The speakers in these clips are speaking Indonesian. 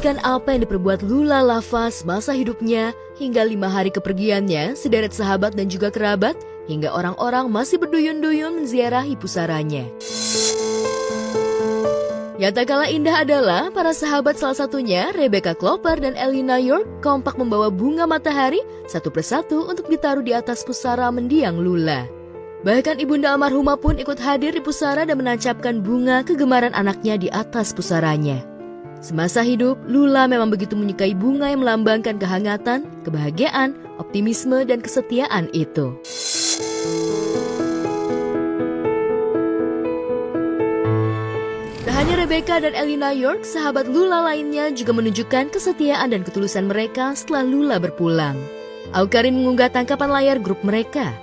Menceritakan apa yang diperbuat Lula Lava semasa hidupnya, hingga 5 hari kepergiannya, sederet sahabat dan juga kerabat, hingga orang-orang masih berduyun-duyun menziarahi pusaranya. Yang tak kalah indah adalah para sahabat, salah satunya Rebecca Klopper dan Elina York, kompak membawa bunga matahari satu persatu untuk ditaruh di atas pusara mendiang Lula. Bahkan ibunda almarhumah pun ikut hadir di pusara dan menancapkan bunga kegemaran anaknya di atas pusaranya. Semasa hidup, Lula memang begitu menyukai bunga yang melambangkan kehangatan, kebahagiaan, optimisme, dan kesetiaan itu. Tak hanya Rebecca dan Elina York, sahabat Lula lainnya juga menunjukkan kesetiaan dan ketulusan mereka setelah Lula berpulang. Awkarin mengunggah tangkapan layar grup mereka.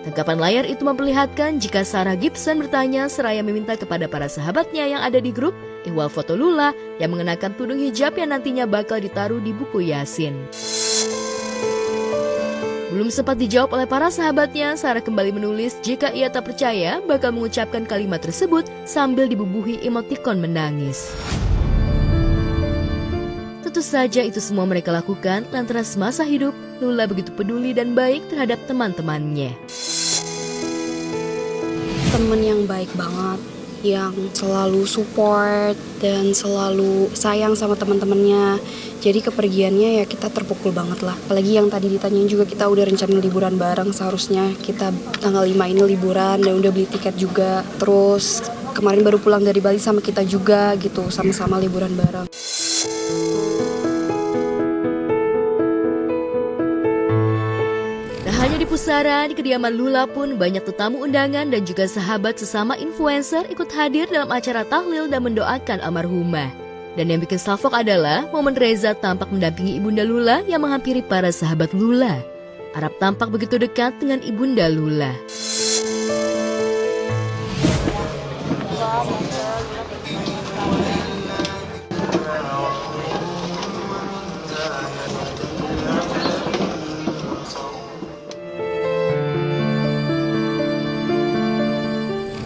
Tangkapan layar itu memperlihatkan jika Sarah Gibson bertanya seraya meminta kepada para sahabatnya yang ada di grup ihwal foto Lula yang mengenakan tudung hijab yang nantinya bakal ditaruh di buku Yasin. Belum sempat dijawab oleh para sahabatnya, Sarah kembali menulis jika ia tak percaya bakal mengucapkan kalimat tersebut sambil dibubuhi emotikon menangis. Tentu saja itu semua mereka lakukan lantaran semasa hidup Lula begitu peduli dan baik terhadap teman-temannya. Temen yang baik banget, yang selalu support dan selalu sayang sama teman-temannya. Jadi kepergiannya ya kita terpukul banget lah. Apalagi yang tadi ditanyain juga, kita udah rencana liburan bareng, seharusnya kita tanggal 5 ini liburan dan udah beli tiket juga. Terus kemarin baru pulang dari Bali sama kita juga gitu, sama-sama liburan bareng. Hanya di pusara, di kediaman Lula pun banyak tetamu undangan dan juga sahabat sesama influencer ikut hadir dalam acara tahlil dan mendoakan almarhumah. Dan yang bikin salfok adalah momen Reza tampak mendampingi ibunda Lula yang menghampiri para sahabat Lula. Arab tampak begitu dekat dengan ibunda Lula.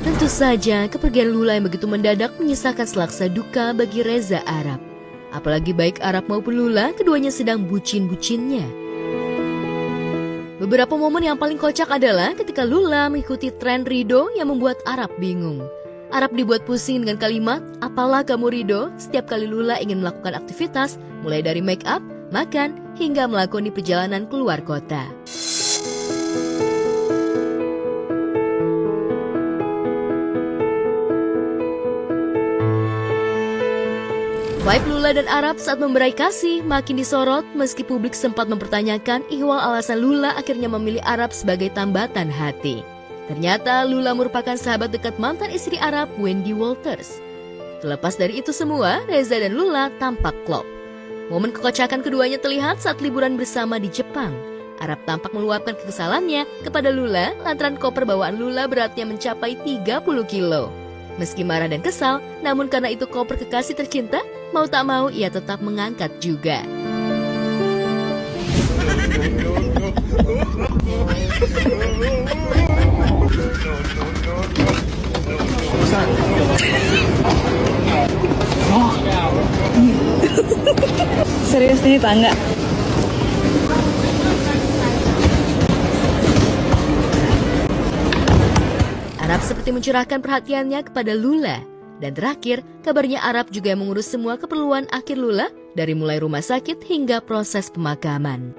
Tentu saja, kepergian Lula yang begitu mendadak menyisakan selaksa duka bagi Reza Arab. Apalagi baik Arab maupun Lula, keduanya sedang bucin-bucinnya. Beberapa momen yang paling kocak adalah ketika Lula mengikuti tren Ridho yang membuat Arab bingung. Arab dibuat pusing dengan kalimat, "Apalah kamu Ridho?" Setiap kali Lula ingin melakukan aktivitas, mulai dari make up, makan, hingga melakoni perjalanan keluar kota. Vibe Lula dan Arab saat memberai kasih makin disorot meski publik sempat mempertanyakan ihwal alasan Lula akhirnya memilih Arab sebagai tambatan hati. Ternyata Lula merupakan sahabat dekat mantan istri Arab, Wendy Walters. Terlepas dari itu semua, Reza dan Lula tampak klop. Momen kekocakan keduanya terlihat saat liburan bersama di Jepang. Arab tampak meluapkan kekesalannya kepada Lula lantaran koper bawaan Lula beratnya mencapai 30 kilo. Meski marah dan kesal, namun karena itu koper kekasih tercinta, mau tak mau ia tetap mengangkat juga. Serius nih tangga. Arab seperti mencurahkan perhatiannya kepada Lula. Dan terakhir, kabarnya Arab juga yang mengurus semua keperluan akhir Lula, dari mulai rumah sakit hingga proses pemakaman.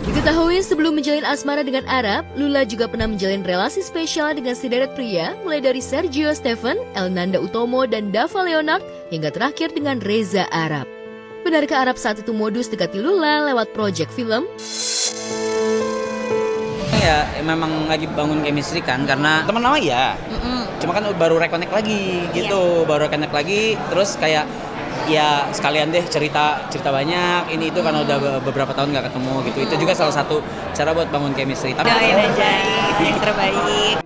Diketahui sebelum menjalin asmara dengan Arab, Lula juga pernah menjalin relasi spesial dengan sederet pria, mulai dari Sergio Stephen, Elnanda Utomo, dan Dava Leonard, hingga terakhir dengan Reza Arab. Benarkah Arab saat itu modus dekati Lula lewat proyek film? Ya memang lagi bangun chemistry kan, karena teman lama ya. Cuma kan baru reconnect lagi gitu, baru reconnect lagi, terus kayak ya sekalian deh cerita banyak ini itu karena udah beberapa tahun nggak ketemu gitu. Itu juga salah satu cara buat bangun chemistry. Tapi Doain aja yang terbaik.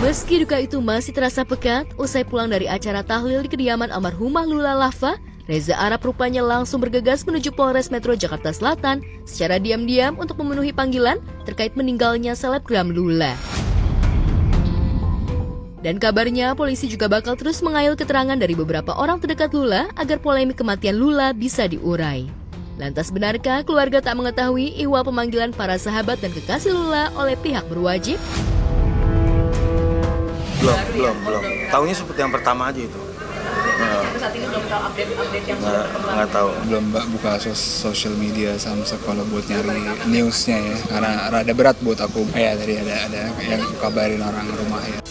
Meski duka itu masih terasa pekat, usai pulang dari acara tahlil di kediaman almarhumah Lula Lava, Reza Arab rupanya langsung bergegas menuju Polres Metro Jakarta Selatan secara diam-diam untuk memenuhi panggilan terkait meninggalnya selebgram Lula. Dan kabarnya polisi juga bakal terus mengail keterangan dari beberapa orang terdekat Lula agar polemik kematian Lula bisa diurai. Lantas benarkah keluarga tak mengetahui ihwal pemanggilan para sahabat dan kekasih Lula oleh pihak berwajib? Belum. Taunya seperti yang pertama aja itu. Saat ini belum tahu update yang Nggak tahu. Belum buka sosial media sama sekolah buat nyari newsnya ya, karena rada berat buat aku. Ya tadi ada yang kabarin orang rumah ya.